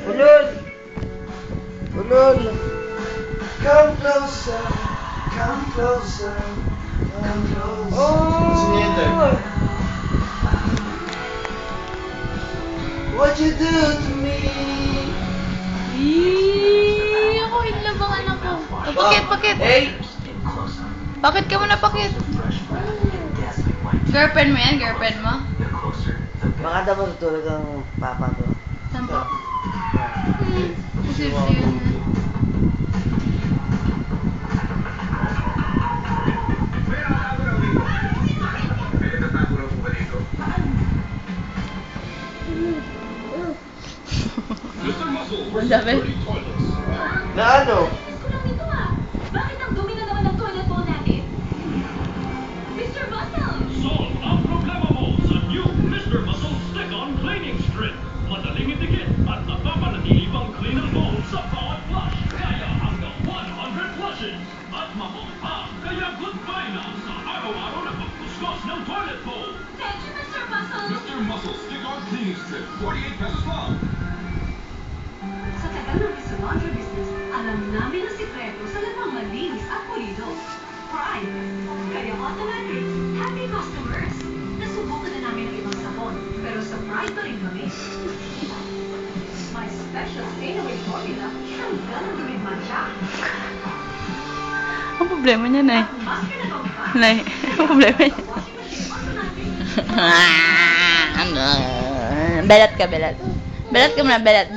Ulol! Ulol! Come closer, come closer, come closer. Oh! What you do to me? Ako, inlove ang anak ko. Oh, pakit. Hey! Bakit ka mo napakit? Girlfriend mo yan? Girlfriend mo? Baka daw matutulog ang papa ko. Saan po? Kasi yun. Ang dami. Na ano? Bakit ang dumi na naman ng toilet bowl natin? Mr. Muscle! Solve ang problema mo sa new Mr. Muscle Stick-On Cleaning Strip. Madaling itikit at napapanatili pang cleaner bowl sa bawat flush. Kaya hanggang 100 flushes. At mabuti pa, kaya goodbye na sa araw-araw na pagkuskus ng toilet bowl. Thank you, Mr. Muscle! Mr. Muscle Stick-On Cleaning Strip, 48 pesos lang. Sa tagal ng Mr. Laundry business, alam namin ang sikreto sa lamang malinis at pulido. Pride. Kaya automatic, happy customers. Nasubukan na namin ang ibang sabon, pero sa Pride pa rin kami. My special stay-away formula, hanggang lumigman siya. Ang problema niya, Nay. At master na bang pa? Nay, ang problema niya. Washing machine automatic. Belat ka, belat. Belat ka muna, belat.